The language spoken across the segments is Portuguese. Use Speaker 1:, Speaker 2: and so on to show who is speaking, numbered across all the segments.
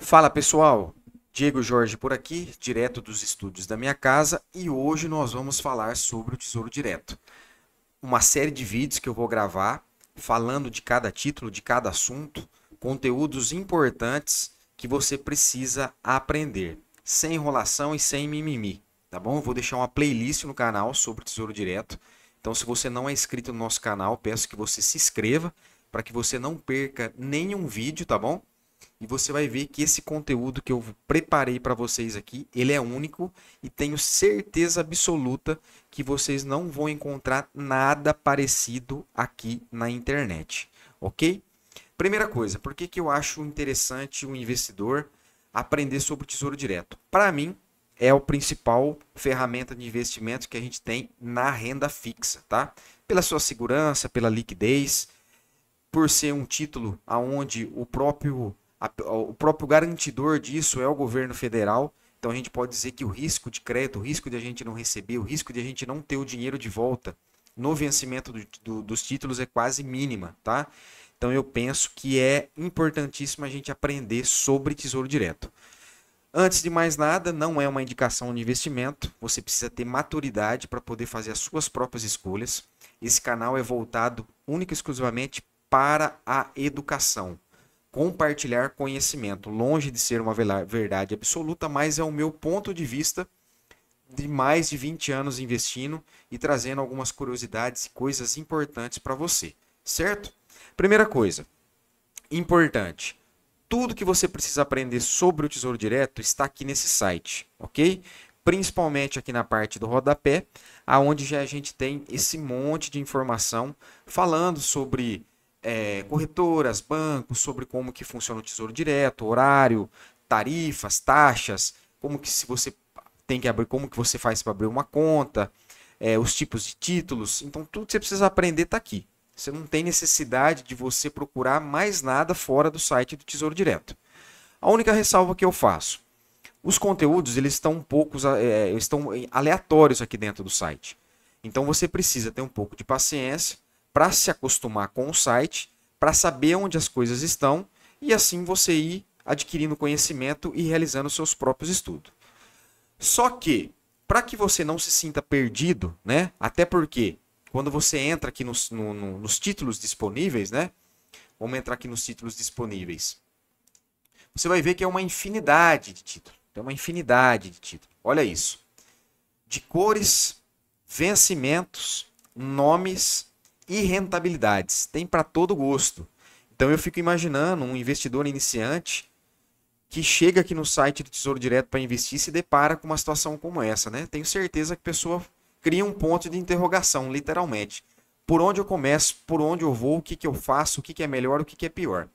Speaker 1: Fala pessoal, Diego Jorge por aqui, direto dos estúdios da minha casa, e hoje nós vamos falar sobre o Tesouro Direto. Uma série de vídeos que eu vou gravar falando de cada título, de cada assunto, conteúdos importantes que você precisa aprender, sem enrolação e sem mimimi, tá bom? Eu vou deixar uma playlist no canal sobre o Tesouro Direto. Então, se você não é inscrito no nosso canal, peço que você se inscreva para que você não perca nenhum vídeo, tá bom? E você vai ver que esse conteúdo que eu preparei para vocês aqui, ele é único e tenho certeza absoluta que vocês não vão encontrar nada parecido aqui na internet, ok? Primeira coisa, por que que eu acho interessante o investidor aprender sobre o Tesouro Direto? Para mim, é a principal ferramenta de investimento que a gente tem na renda fixa, tá? Pela sua segurança, pela liquidez, por ser um título aonde o próprio garantidor disso é o governo federal. Então a gente pode dizer que o risco de crédito, o risco de a gente não receber, o risco de a gente não ter o dinheiro de volta no vencimento dos títulos é quase mínima, tá? Então eu penso que é importantíssimo a gente aprender sobre Tesouro Direto. Antes de mais nada, não é uma indicação de investimento, você precisa ter maturidade para poder fazer as suas próprias escolhas. Esse canal é voltado única e exclusivamente para a educação, compartilhar conhecimento, longe de ser uma verdade absoluta, mas é o meu ponto de vista de mais de 20 anos investindo e trazendo algumas curiosidades e coisas importantes para você, certo? Primeira coisa, importante, tudo que você precisa aprender sobre o Tesouro Direto está aqui nesse site, ok? Principalmente aqui na parte do rodapé, aonde já a gente tem esse monte de informação falando sobre corretoras, bancos, sobre como que funciona o Tesouro Direto, horário, tarifas, taxas, como que se você tem que abrir, como que você faz para abrir uma conta, os tipos de títulos. Então tudo que você precisa aprender está aqui. Você não tem necessidade de você procurar mais nada fora do site do Tesouro Direto. A única ressalva que eu faço, os conteúdos eles estão um pouco estão aleatórios aqui dentro do site. Então você precisa ter um pouco de paciência para se acostumar com o site, para saber onde as coisas estão e assim você ir adquirindo conhecimento e realizando seus próprios estudos. Só que, para que você não se sinta perdido, né? Até porque quando você entra aqui nos títulos disponíveis, né? Vamos entrar aqui nos títulos disponíveis. Você vai ver que é uma infinidade de títulos. Tem uma infinidade de títulos. Olha isso. De cores, vencimentos, nomes e rentabilidades. Tem para todo gosto. Então eu fico imaginando um investidor iniciante que chega aqui no site do Tesouro Direto para investir e se depara com uma situação como essa, né? Tenho certeza que a pessoa cria um ponto de interrogação, literalmente. Por onde eu começo, por onde eu vou, o que eu faço, o que é melhor, o que é pior.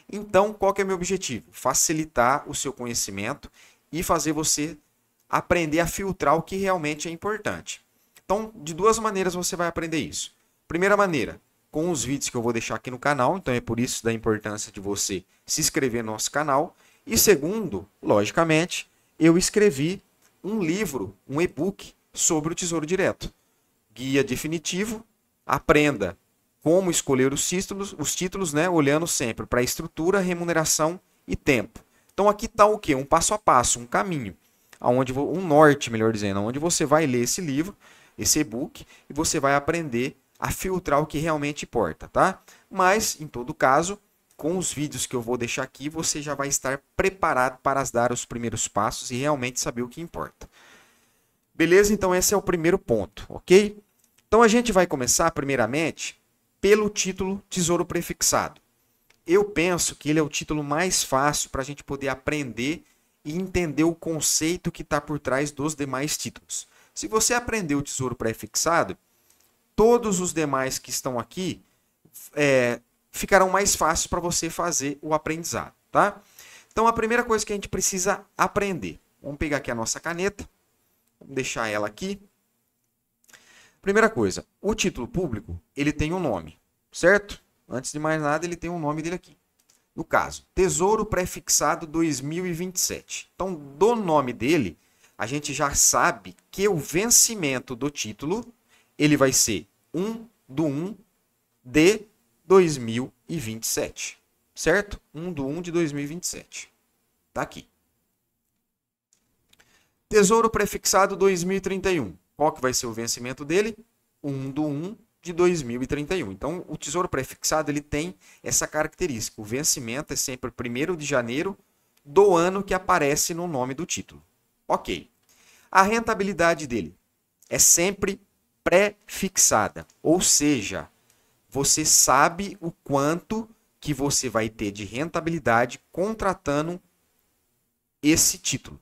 Speaker 1: Então, qual que é o meu objetivo? Facilitar o seu conhecimento e fazer você aprender a filtrar o que realmente é importante. Então, de duas maneiras você vai aprender isso. Primeira maneira, com os vídeos que eu vou deixar aqui no canal, então é por isso da importância de você se inscrever no nosso canal. E segundo, logicamente, eu escrevi um livro, um e-book sobre o Tesouro Direto. Guia definitivo, aprenda como escolher os títulos, né, olhando sempre para a estrutura, remuneração e tempo. Então aqui está o quê? Um passo a passo, um caminho, um norte, melhor dizendo, onde você vai ler esse livro, esse e-book, e você vai aprender a filtrar o que realmente importa, tá? Mas, em todo caso, com os vídeos que eu vou deixar aqui, você já vai estar preparado para dar os primeiros passos e realmente saber o que importa. Beleza? Então esse é o primeiro ponto, ok? Então a gente vai começar, primeiramente, pelo título Tesouro Prefixado. Eu penso que ele é o título mais fácil para a gente poder aprender e entender o conceito que está por trás dos demais títulos. Se você aprender o Tesouro Prefixado, todos os demais que estão aqui ficarão mais fáceis para você fazer o aprendizado, tá? Então a primeira coisa que a gente precisa aprender, vamos pegar aqui a nossa caneta, vamos deixar ela aqui. Primeira coisa, o título público, ele tem um nome, certo? Antes de mais nada, ele tem um nome dele aqui. No caso, Tesouro Prefixado 2027. Então, do nome dele, a gente já sabe que o vencimento do título, ele vai ser 1/1 de 2027, certo? 1/1 de 2027. Tá aqui. Tesouro prefixado 2031. Qual que vai ser o vencimento dele? 1/1 de 2031. Então, o tesouro prefixado ele tem essa característica. O vencimento é sempre 1º de janeiro do ano que aparece no nome do título. Ok. A rentabilidade dele é sempre pré-fixada. Ou seja, você sabe o quanto que você vai ter de rentabilidade contratando esse título,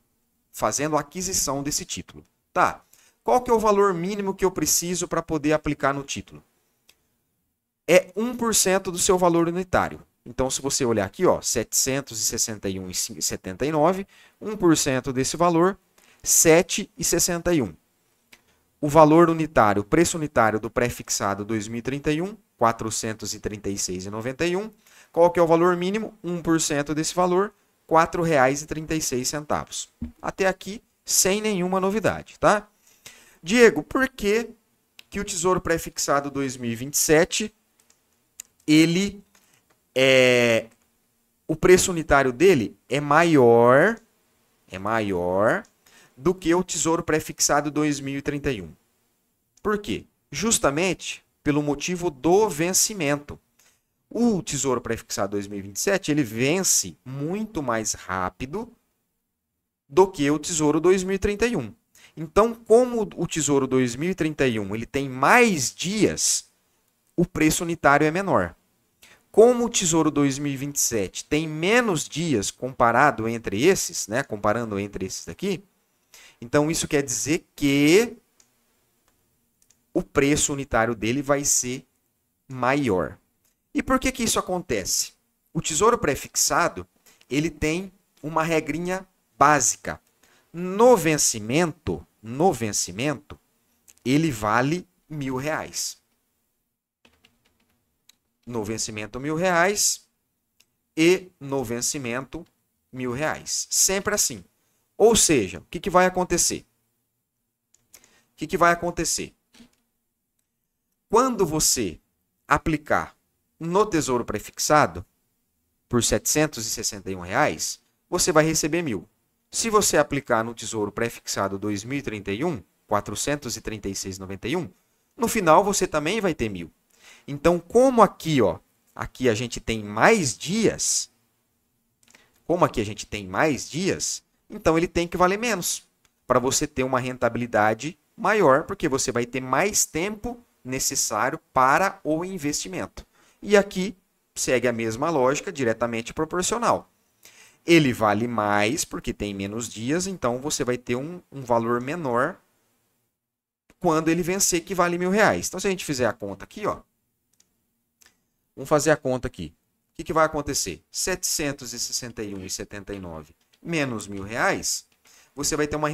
Speaker 1: fazendo a aquisição desse título. Tá. Qual que é o valor mínimo que eu preciso para poder aplicar no título? É 1% do seu valor unitário. Então, se você olhar aqui, ó, R$ 761,79, 1% desse valor, R$ 7,61. O valor unitário, o preço unitário do pré-fixado 2031, R$ 436,91. Qual que é o valor mínimo? 1% desse valor, R$ 4,36. Até aqui, sem nenhuma novidade, tá? Diego, por que que o Tesouro Pré-fixado 2027, o preço unitário dele é maior do que o Tesouro Pré-fixado 2031? Por quê? Justamente pelo motivo do vencimento. O Tesouro Pré-fixado 2027, ele vence muito mais rápido do que o Tesouro 2031. Então, como o Tesouro 2031 ele tem mais dias, o preço unitário é menor. Como o Tesouro 2027 tem menos dias comparando entre esses daqui, então isso quer dizer que o preço unitário dele vai ser maior. E por que que isso acontece? O Tesouro Pré-fixado, ele tem uma regrinha básica. No vencimento, ele vale R$ 1.000. No vencimento, R$ 1.000 e no vencimento, R$ 1.000. Sempre assim. Ou seja, o que que vai acontecer? O que que vai acontecer? Quando você aplicar no Tesouro Prefixado por R$ 761, você vai receber 1.000. Se você aplicar no Tesouro Prefixado 2031, R$ 436,91, no final você também vai ter 1.000. Então, como aqui, ó, aqui a gente tem mais dias, então ele tem que valer menos, para você ter uma rentabilidade maior, porque você vai ter mais tempo necessário para o investimento. E aqui segue a mesma lógica, diretamente proporcional. Ele vale mais porque tem menos dias, então você vai ter um valor menor quando ele vencer, que vale R$ 1.000. Então, se a gente fizer a conta aqui, ó, vamos fazer a conta aqui. O que que vai acontecer? R$ 761,79 menos R$ 1.000, você vai ter uma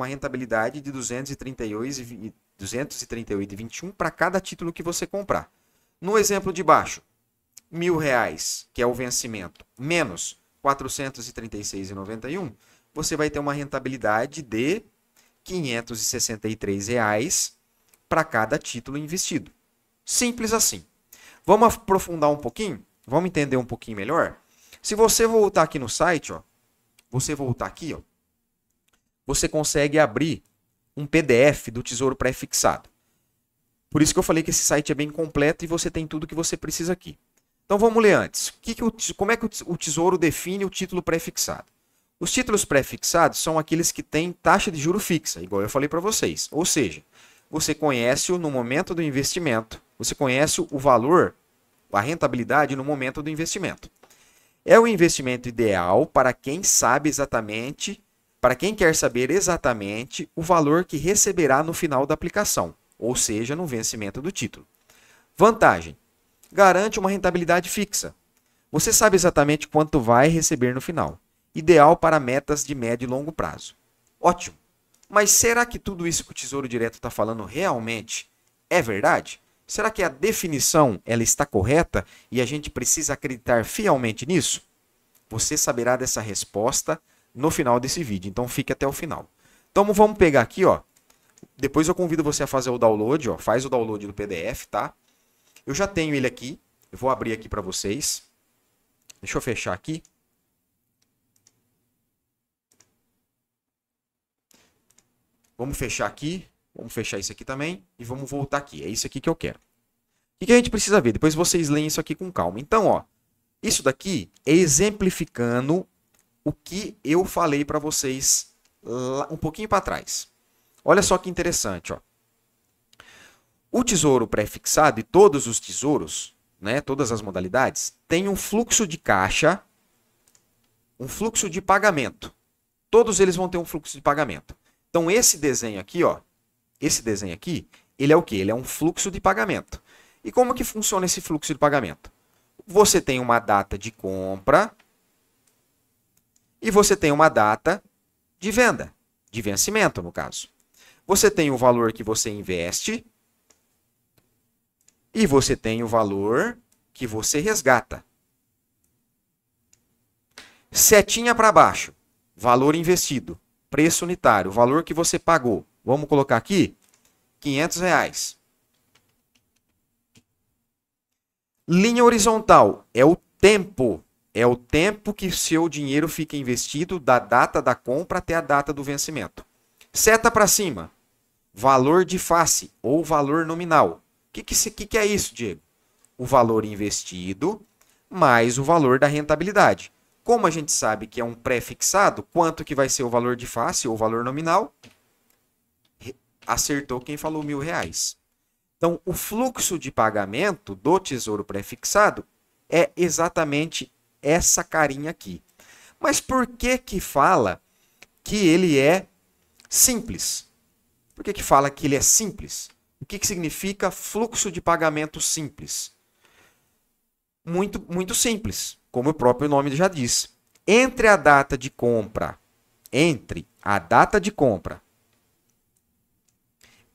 Speaker 1: rentabilidade de 238,21 para cada título que você comprar. No exemplo de baixo, R$ 1.000, que é o vencimento, menos R$ 436,91, você vai ter uma rentabilidade de R$ 563 para cada título investido. Simples assim. Vamos aprofundar um pouquinho? Vamos entender um pouquinho melhor? Se você voltar aqui no site, ó, você consegue abrir um PDF do Tesouro Pré-fixado. Por isso que eu falei que esse site é bem completo e você tem tudo que você precisa aqui. Então vamos ler antes. Como é que o Tesouro define o título pré-fixado? Os títulos pré-fixados são aqueles que têm taxa de juro fixa, igual eu falei para vocês. Ou seja, você conhece-o no momento do investimento, você conhece o valor, a rentabilidade no momento do investimento. É o investimento ideal para quem sabe exatamente, para quem quer saber exatamente o valor que receberá no final da aplicação, ou seja, no vencimento do título. Vantagem: garante uma rentabilidade fixa. Você sabe exatamente quanto vai receber no final. Ideal para metas de médio e longo prazo. Ótimo. Mas será que tudo isso que o Tesouro Direto está falando realmente é verdade? Será que a definição ela está correta e a gente precisa acreditar fielmente nisso? Você saberá dessa resposta no final desse vídeo, então fique até o final. Então vamos pegar aqui, ó. Depois eu convido você a fazer o download, ó. Faz o download do PDF, tá? Eu já tenho ele aqui, eu vou abrir aqui para vocês. Deixa eu fechar aqui. Vamos fechar aqui. Vamos fechar isso aqui também. E vamos voltar aqui. É isso aqui que eu quero. O que a gente precisa ver? Depois vocês leem isso aqui com calma. Então, ó, isso daqui é exemplificando o que eu falei para vocês lá, um pouquinho para trás. Olha só que interessante, ó. O tesouro pré-fixado e todos os tesouros, né, todas as modalidades, têm um fluxo de caixa, um fluxo de pagamento. Todos eles vão ter um fluxo de pagamento. Então, esse desenho aqui, ó, esse desenho aqui, ele é o quê? Ele é um fluxo de pagamento. E como que funciona esse fluxo de pagamento? Você tem uma data de compra e você tem uma data de venda, de vencimento, no caso. Você tem o valor que você investe e você tem o valor que você resgata. Setinha para baixo, valor investido, preço unitário, valor que você pagou. Vamos colocar aqui, R$500. Linha horizontal é o tempo. É o tempo que seu dinheiro fica investido da data da compra até a data do vencimento. Seta para cima, valor de face ou valor nominal. O que é isso, Diego? O valor investido mais o valor da rentabilidade. Como a gente sabe que é um pré-fixado, quanto que vai ser o valor de face ou valor nominal? Acertou quem falou R$1.000. Então, o fluxo de pagamento do tesouro pré-fixado é exatamente essa carinha aqui. Mas por que que fala que ele é simples? Por que que fala que ele é simples? O que que significa fluxo de pagamento simples? Muito simples, como o próprio nome já diz. Entre a data de compra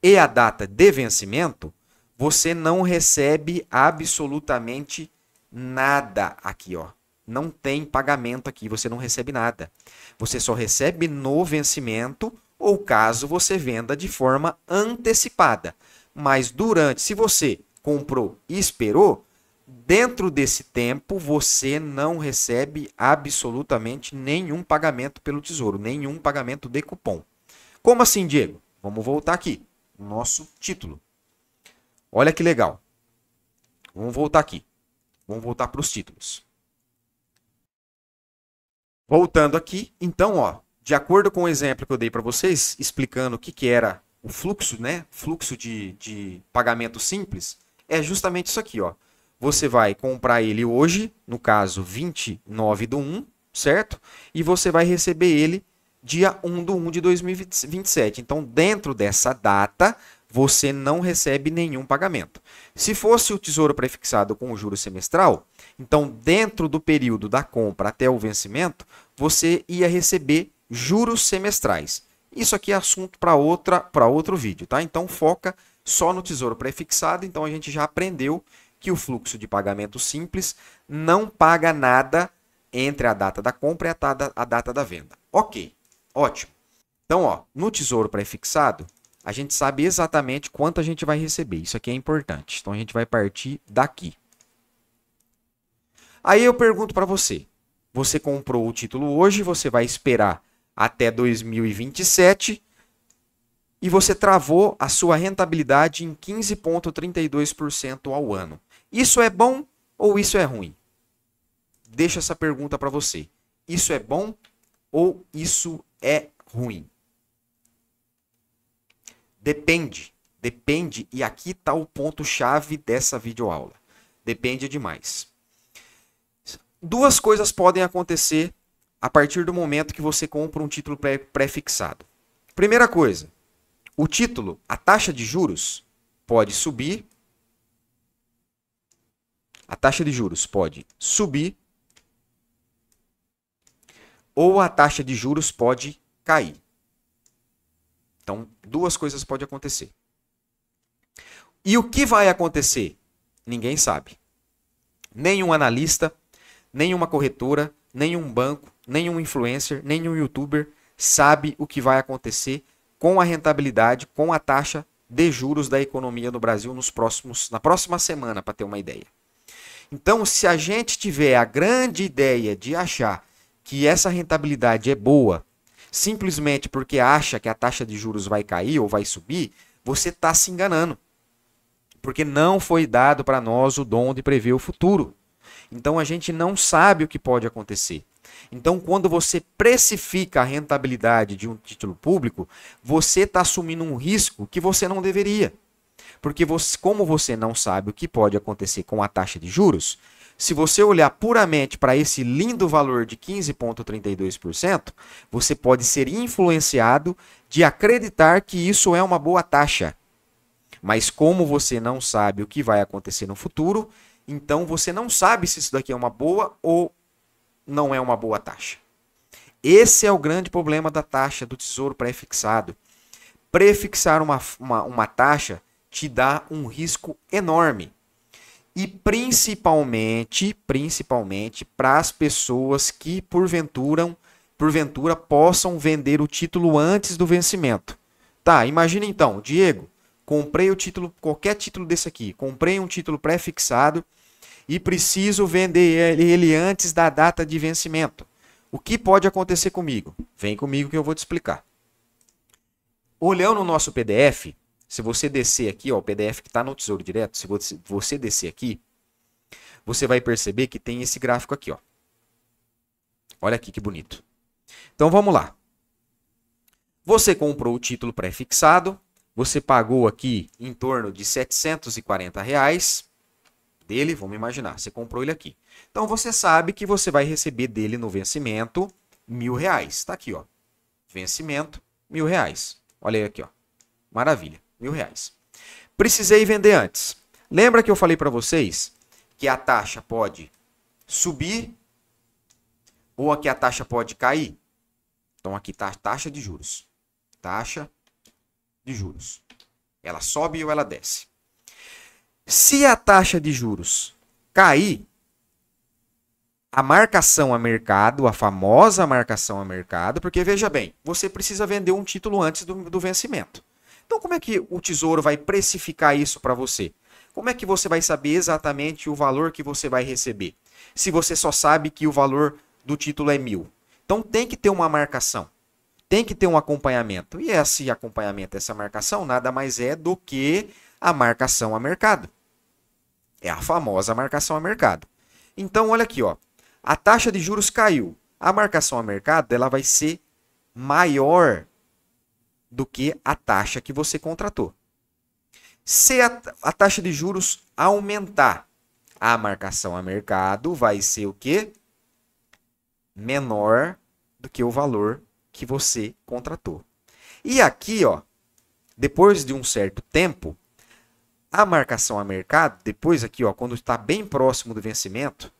Speaker 1: e a data de vencimento, você não recebe absolutamente nada aqui, ó. Não tem pagamento aqui, você não recebe nada. Você só recebe no vencimento ou caso você venda de forma antecipada. Mas se você comprou e esperou, dentro desse tempo você não recebe absolutamente nenhum pagamento pelo tesouro, nenhum pagamento de cupom. Como assim, Diego? Vamos voltar aqui, no nosso título. Olha que legal. Vamos voltar aqui. Vamos voltar para os títulos. Voltando aqui, então, ó, de acordo com o exemplo que eu dei para vocês, explicando o que era o fluxo, né? Fluxo de pagamento simples, é justamente isso aqui, ó. Você vai comprar ele hoje, no caso 29/1, certo? E você vai receber ele dia 1/1 de 2027. Então, dentro dessa data, você não recebe nenhum pagamento. Se fosse o tesouro prefixado com o juro semestral, então dentro do período da compra até o vencimento, você ia receber juros semestrais. Isso aqui é assunto para outro vídeo, tá? Então foca só no tesouro prefixado. Então a gente já aprendeu que o fluxo de pagamento simples não paga nada entre a data da compra e a data da venda. Ok, ótimo. Então, ó, no tesouro prefixado, a gente sabe exatamente quanto a gente vai receber. Isso aqui é importante. Então, a gente vai partir daqui. Aí eu pergunto para você. Você comprou o título hoje, você vai esperar até 2027 e você travou a sua rentabilidade em 15,32% ao ano. Isso é bom ou isso é ruim? Deixa essa pergunta para você. Isso é bom ou isso é ruim? Depende. Depende, e aqui está o ponto-chave dessa videoaula. Depende demais. Duas coisas podem acontecer a partir do momento que você compra um título pré-fixado. Primeira coisa, o título, a taxa de juros pode subir. A taxa de juros pode subir ou a taxa de juros pode cair. Então, duas coisas podem acontecer. E o que vai acontecer? Ninguém sabe. Nenhum analista, nenhuma corretora, nenhum banco, nenhum influencer, nenhum youtuber sabe o que vai acontecer com a rentabilidade, com a taxa de juros da economia no Brasil na próxima semana, para ter uma ideia. Então, se a gente tiver a grande ideia de achar que essa rentabilidade é boa simplesmente porque acha que a taxa de juros vai cair ou vai subir, você está se enganando. Porque não foi dado para nós o dom de prever o futuro. Então a gente não sabe o que pode acontecer. Então, quando você precifica a rentabilidade de um título público, você está assumindo um risco que você não deveria. Porque você, como você não sabe o que pode acontecer com a taxa de juros, se você olhar puramente para esse lindo valor de 15,32%, você pode ser influenciado de acreditar que isso é uma boa taxa. Mas como você não sabe o que vai acontecer no futuro, então você não sabe se isso daqui é uma boa ou não é uma boa taxa. Esse é o grande problema da taxa do Tesouro pré-fixado. Prefixar uma taxa te dá um risco enorme. E principalmente para as pessoas que porventura possam vender o título antes do vencimento. Tá, imagina então, Diego, comprei o título, qualquer título desse aqui, comprei um título pré-fixado e preciso vender ele antes da data de vencimento. O que pode acontecer comigo? Vem comigo que eu vou te explicar. Olhando no nosso PDF, se você descer aqui, ó, o PDF que está no Tesouro Direto, se você descer aqui, você vai perceber que tem esse gráfico aqui, ó. Olha aqui que bonito. Então vamos lá. Você comprou o título pré-fixado, você pagou aqui em torno de R$ 740 dele, vamos imaginar, você comprou ele aqui. Então você sabe que você vai receber dele no vencimento R$ 1.000. Está aqui, ó. Vencimento R$ 1.000. Olha aí aqui, ó. Maravilha, R$ 1.000. Precisei vender antes. Lembra que eu falei para vocês que a taxa pode subir ou que a taxa pode cair? Então aqui está a taxa de juros. Taxa de juros. Ela sobe ou ela desce. Se a taxa de juros cair, a marcação a mercado, a famosa marcação a mercado, porque veja bem, você precisa vender um título antes do vencimento. Então como é que o Tesouro vai precificar isso para você? Como é que você vai saber exatamente o valor que você vai receber? Se você só sabe que o valor do título é 1.000. Então tem que ter uma marcação. Tem que ter um acompanhamento. E esse acompanhamento, essa marcação, nada mais é do que a marcação a mercado. É a famosa marcação a mercado. Então, olha aqui, ó. A taxa de juros caiu. A marcação a mercado ela vai ser maior do que a taxa que você contratou. Se a taxa de juros aumentar, a marcação a mercado vai ser o quê? Menor do que o valor que você contratou. E aqui, ó, depois de um certo tempo, a marcação a mercado, depois aqui, ó, quando está bem próximo do vencimento,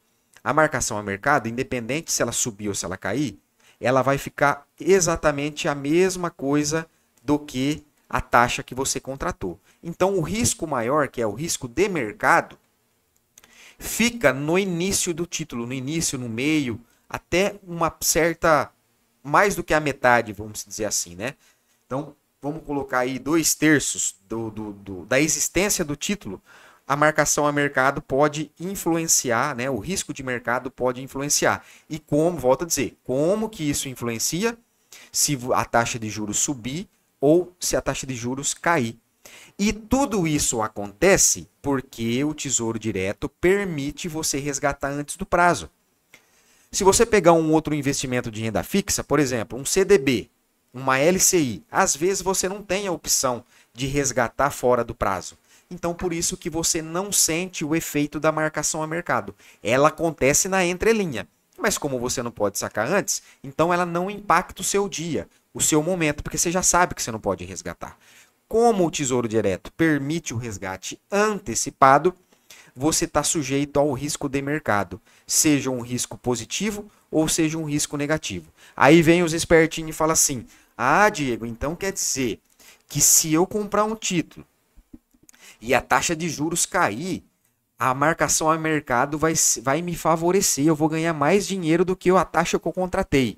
Speaker 1: a marcação a mercado, independente se ela subir ou se ela cair, ela vai ficar exatamente a mesma coisa do que a taxa que você contratou. Então, o risco maior, que é o risco de mercado, fica no início do título, no início, no meio, até uma certa, mais do que a metade, vamos dizer assim, né? Então, vamos colocar aí 2/3 da existência do título, a marcação a mercado pode influenciar, né? O risco de mercado pode influenciar. E como, volto a dizer, como que isso influencia? Se a taxa de juros subir ou se a taxa de juros cair. E tudo isso acontece porque o Tesouro Direto permite você resgatar antes do prazo. Se você pegar um outro investimento de renda fixa, por exemplo, um CDB, uma LCI, às vezes você não tem a opção de resgatar fora do prazo. Então, por isso que você não sente o efeito da marcação a mercado. Ela acontece na entrelinha. Mas como você não pode sacar antes, então ela não impacta o seu dia, o seu momento, porque você já sabe que você não pode resgatar. Como o Tesouro Direto permite o resgate antecipado, você está sujeito ao risco de mercado, seja um risco positivo ou seja um risco negativo. Aí vem os espertinhos e falam assim, ah, Diego, então quer dizer que se eu comprar um título e a taxa de juros cair, a marcação a mercado vai me favorecer, eu vou ganhar mais dinheiro do que a taxa que eu contratei.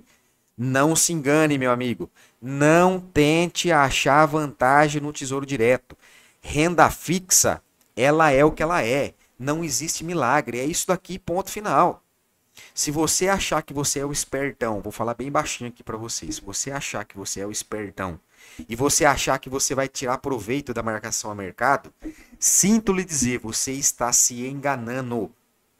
Speaker 1: Não se engane, meu amigo. Não tente achar vantagem no Tesouro Direto. Renda fixa, ela é o que ela é. Não existe milagre. É isso daqui, ponto final. Se você achar que você é o espertão, vou falar bem baixinho aqui para vocês. Se você achar que você é o espertão e você achar que você vai tirar proveito da marcação a mercado, sinto lhe dizer, você está se enganando.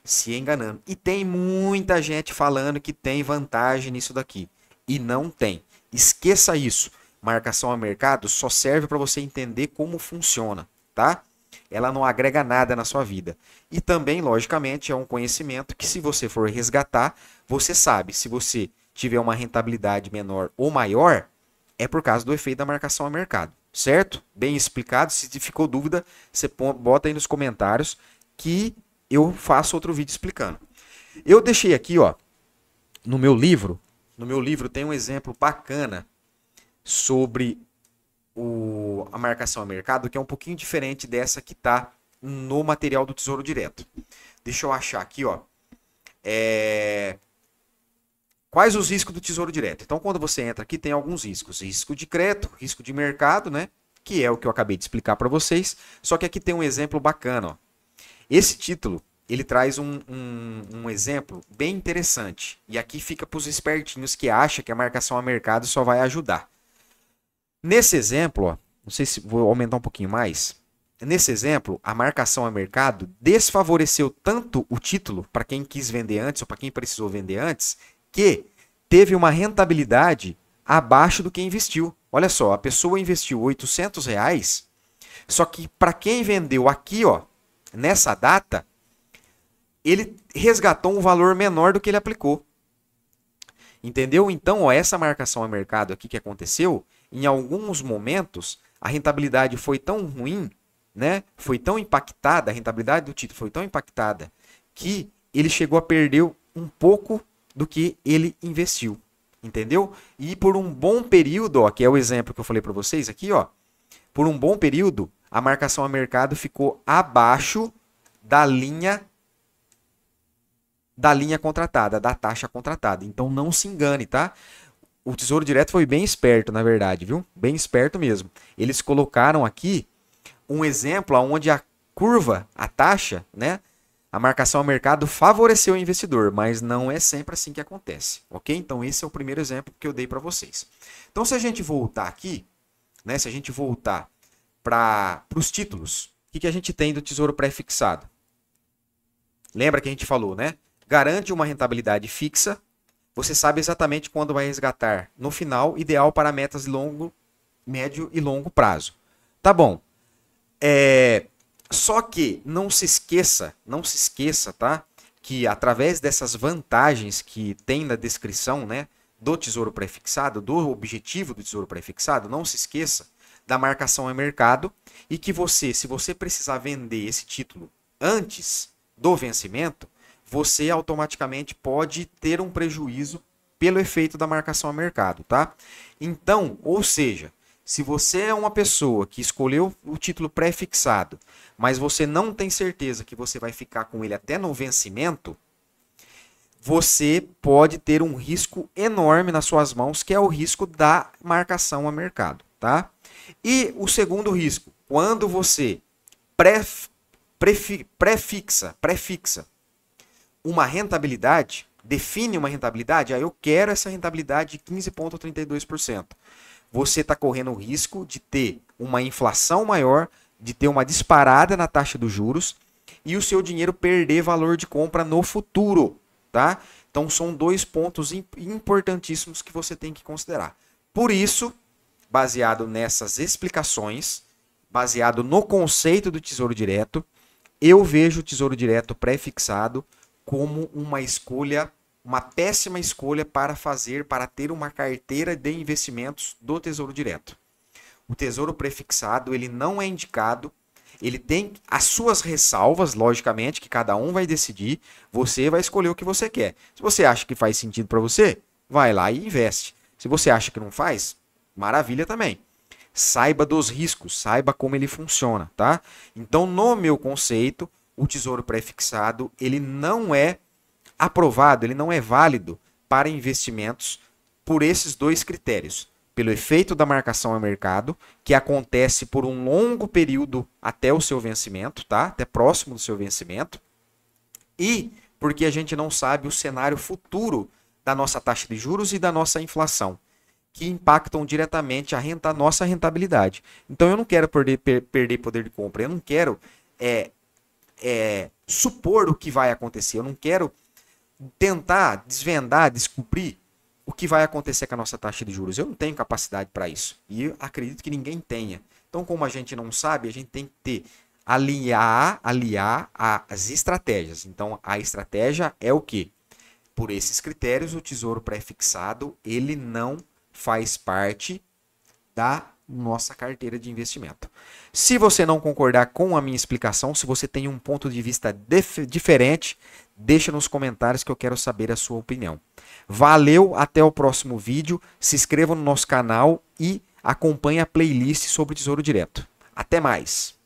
Speaker 1: Se enganando. E tem muita gente falando que tem vantagem nisso daqui. E não tem. Esqueça isso. Marcação a mercado só serve para você entender como funciona, tá? Ela não agrega nada na sua vida. E também, logicamente, é um conhecimento que, se você for resgatar, você sabe. Se você tiver uma rentabilidade menor ou maior, é por causa do efeito da marcação a mercado, certo? Bem explicado. Se ficou dúvida, você bota aí nos comentários que eu faço outro vídeo explicando. Eu deixei aqui, ó, no meu livro tem um exemplo bacana sobre a marcação a mercado, que é um pouquinho diferente dessa que está no material do Tesouro Direto. Deixa eu achar aqui, ó. Quais os riscos do Tesouro Direto? Então, quando você entra aqui, tem alguns riscos. Risco de crédito, risco de mercado, né? Que é o que eu acabei de explicar para vocês. Só que aqui tem um exemplo bacana, ó. Esse título, ele traz um exemplo bem interessante. E aqui fica para os espertinhos que acham que a marcação a mercado só vai ajudar. Nesse exemplo, ó, não sei se vou aumentar um pouquinho mais. Nesse exemplo, a marcação a mercado desfavoreceu tanto o título para quem quis vender antes ou para quem precisou vender antes, que teve uma rentabilidade abaixo do que investiu. Olha só, a pessoa investiu R$800, só que para quem vendeu aqui, ó, nessa data, ele resgatou um valor menor do que ele aplicou. Entendeu? Então, ó, essa marcação a mercado aqui que aconteceu, em alguns momentos, a rentabilidade foi tão ruim, né? Foi tão impactada, a rentabilidade do título foi tão impactada, que ele chegou a perder um pouco do que ele investiu. Entendeu? E por um bom período, ó, que é o exemplo que eu falei para vocês aqui, ó, por um bom período, a marcação a mercado ficou abaixo da linha contratada, da taxa contratada. Então não se engane, tá? O Tesouro Direto foi bem esperto, na verdade, viu? Bem esperto mesmo. Eles colocaram aqui um exemplo onde a curva, a taxa, né? A marcação a mercado favoreceu o investidor, mas não é sempre assim que acontece, ok? Então esse é o primeiro exemplo que eu dei para vocês. Então se a gente voltar aqui, né? Se a gente voltar para os títulos, o que a gente tem do Tesouro Pré-fixado? Lembra que a gente falou, né? Garante uma rentabilidade fixa. Você sabe exatamente quando vai resgatar no final, ideal para metas de longo, médio e longo prazo. Tá bom. Só que não se esqueça, tá? Que através dessas vantagens que tem na descrição, né, do Tesouro Pré-fixado, do objetivo do Tesouro Pré-fixado, não se esqueça da marcação a mercado e que você, se você precisar vender esse título antes do vencimento, você automaticamente pode ter um prejuízo pelo efeito da marcação a mercado, tá? Então, ou seja, se você é uma pessoa que escolheu o título pré-fixado, mas você não tem certeza que você vai ficar com ele até no vencimento, você pode ter um risco enorme nas suas mãos, que é o risco da marcação a mercado, tá? E o segundo risco, quando você pré-fixa uma rentabilidade, define uma rentabilidade, eu quero essa rentabilidade de 15,32%. Você está correndo o risco de ter uma inflação maior, de ter uma disparada na taxa dos juros e o seu dinheiro perder valor de compra no futuro, tá? Então são dois pontos importantíssimos que você tem que considerar. Por isso, baseado nessas explicações, baseado no conceito do Tesouro Direto, eu vejo o Tesouro Direto pré-fixado como uma escolha, uma péssima escolha para ter uma carteira de investimentos do Tesouro Direto. O Tesouro Prefixado, ele não é indicado, ele tem as suas ressalvas, logicamente, que cada um vai decidir, você vai escolher o que você quer. Se você acha que faz sentido para você, vai lá e investe. Se você acha que não faz, maravilha também. Saiba dos riscos, saiba como ele funciona, tá? Então, no meu conceito, o Tesouro Prefixado, ele não é aprovado, ele não é válido para investimentos por esses dois critérios. Pelo efeito da marcação a mercado, que acontece por um longo período até o seu vencimento, tá? Até próximo do seu vencimento. E porque a gente não sabe o cenário futuro da nossa taxa de juros e da nossa inflação, que impactam diretamente a nossa rentabilidade. Então eu não quero perder poder de compra, eu não quero supor o que vai acontecer, eu não quero tentar desvendar, descobrir o que vai acontecer com a nossa taxa de juros. Eu não tenho capacidade para isso e eu acredito que ninguém tenha. Então, como a gente não sabe, a gente tem que aliar as estratégias. Então, a estratégia é o quê? Por esses critérios, o tesouro pré-fixado, ele não faz parte da nossa carteira de investimento. Se você não concordar com a minha explicação, se você tem um ponto de vista diferente, deixa nos comentários que eu quero saber a sua opinião. Valeu, até o próximo vídeo, se inscreva no nosso canal e acompanhe a playlist sobre Tesouro Direto. Até mais!